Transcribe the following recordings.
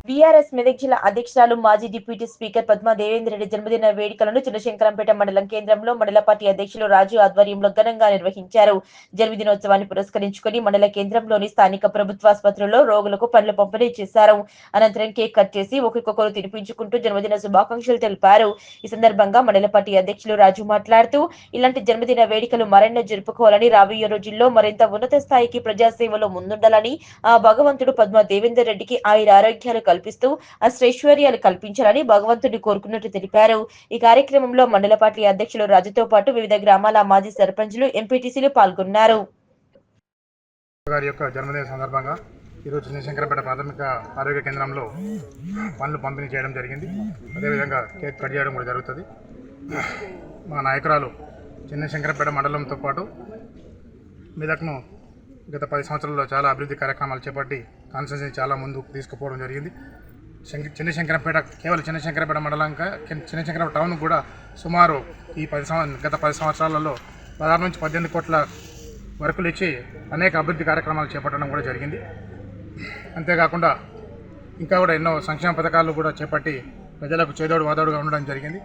BRS Medak జిల్లా అధ్యక్షురాలు మాజీ డిప్యూటీ స్పీకర్ పద్మా దేవేందర్ రెడ్డి జన్మదిన వేడుకలను చిన్నశంకరంపేట మండలం కేంద్రంలో మండల పార్టీ అధ్యక్షులు రాజు ఆధ్వర్యంలో ఘనంగా నిర్వహించారు. జన్మదినోత్సవాన్ని పురస్కరించుకుని మండల కేంద్రంలోని స్థానిక ప్రభుత్వాసుపత్రిలో రోగులకు పండ్లు పంపిణీ చేశారు. అనంతరం కేక్ కట్ చేసి ఒకరికొకరు తినిపించుకుంటూ జన్మదిన శుభాకాంక్షలు తెలిపారు. ఈ సందర్భంగా మండల పార్టీ అధ్యక్షులు రాజు మాట్లాడుతూ ఇలాంటి జన్మదిన వేడుకలు మరెన్నో జరుపుకోవాలని, రాబోయే రోజుల్లో మరింత ఉన్నత స్థాయికి ప్రజాసేవలో ముందుండాలని, ఆ భగవంతుడు పద్మా దేవేందర్ రెడ్డికి ఆరోగ్యాలు కల్పిస్తూ అష్టైశ్వర్యాలు కల్పించాలని భగవంతుడిని కోరుకున్నట్టు తెలిపారు. ఈ కార్యక్రమంలో మండల పార్టీ అధ్యక్షులు రాజుతో పాటు వివిధ గ్రామాల మాజీ సర్పంచులు, ఎంపీటీసీలు పాల్గొన్నారు. గారి యొక్క జన్మదిన సందర్భంగా ఈరోజు చిన్నశంకరంపేట ప్రాథమిక ఆరోగ్య కేంద్రంలో పండ్లు పంపిణీ చేయడం జరిగింది. అదేవిధంగా కేక్ కట్ చేయడం కూడా జరుగుతుంది. మా నాయకురాలు చిన్నశంకరంపేట మండలంతో పాటు మెదక్ను గత 10 సంవత్సరాల్లో చాలా అభివృద్ధి కార్యక్రమాలు చేపట్టి కాన్స్టిట్యూన్సీని చాలా ముందుకు తీసుకుపోవడం జరిగింది. చిన్నశంకరంపేట కేవలం చిన్నశంకరంపేట మండలంగా చిన్నశంకరంపేట టౌన్ కూడా సుమారు ఈ గత 10 సంవత్సరాలలో 16 నుంచి 18 కోట్ల వర్కులు ఇచ్చి అనేక అభివృద్ధి కార్యక్రమాలు చేపట్టడం కూడా జరిగింది. అంతేకాకుండా ఇంకా కూడా ఎన్నో సంక్షేమ పథకాలు కూడా చేపట్టి ప్రజలకు చేదోడు వాదోడుగా ఉండడం జరిగింది.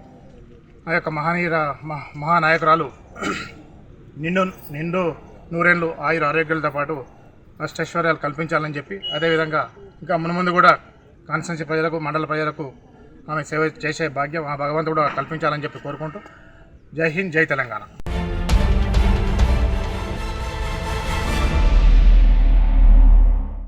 ఆ యొక్క మహానాయకురాలు నిండు నూరేళ్ళు ఆయుర ఆరోగ్యాలతో పాటు అష్టైశ్వర్యాలు కల్పించాలని చెప్పి, అదేవిధంగా ఇంకా మున్ముందు కూడా కాన్స్టిట్యూన్సీ ప్రజలకు, మండల ప్రజలకు ఆమె సేవ చేసే భాగ్యం ఆ భగవంతుడు కల్పించాలని చెప్పి కోరుకుంటూ జై హింద్, జై తెలంగాణ.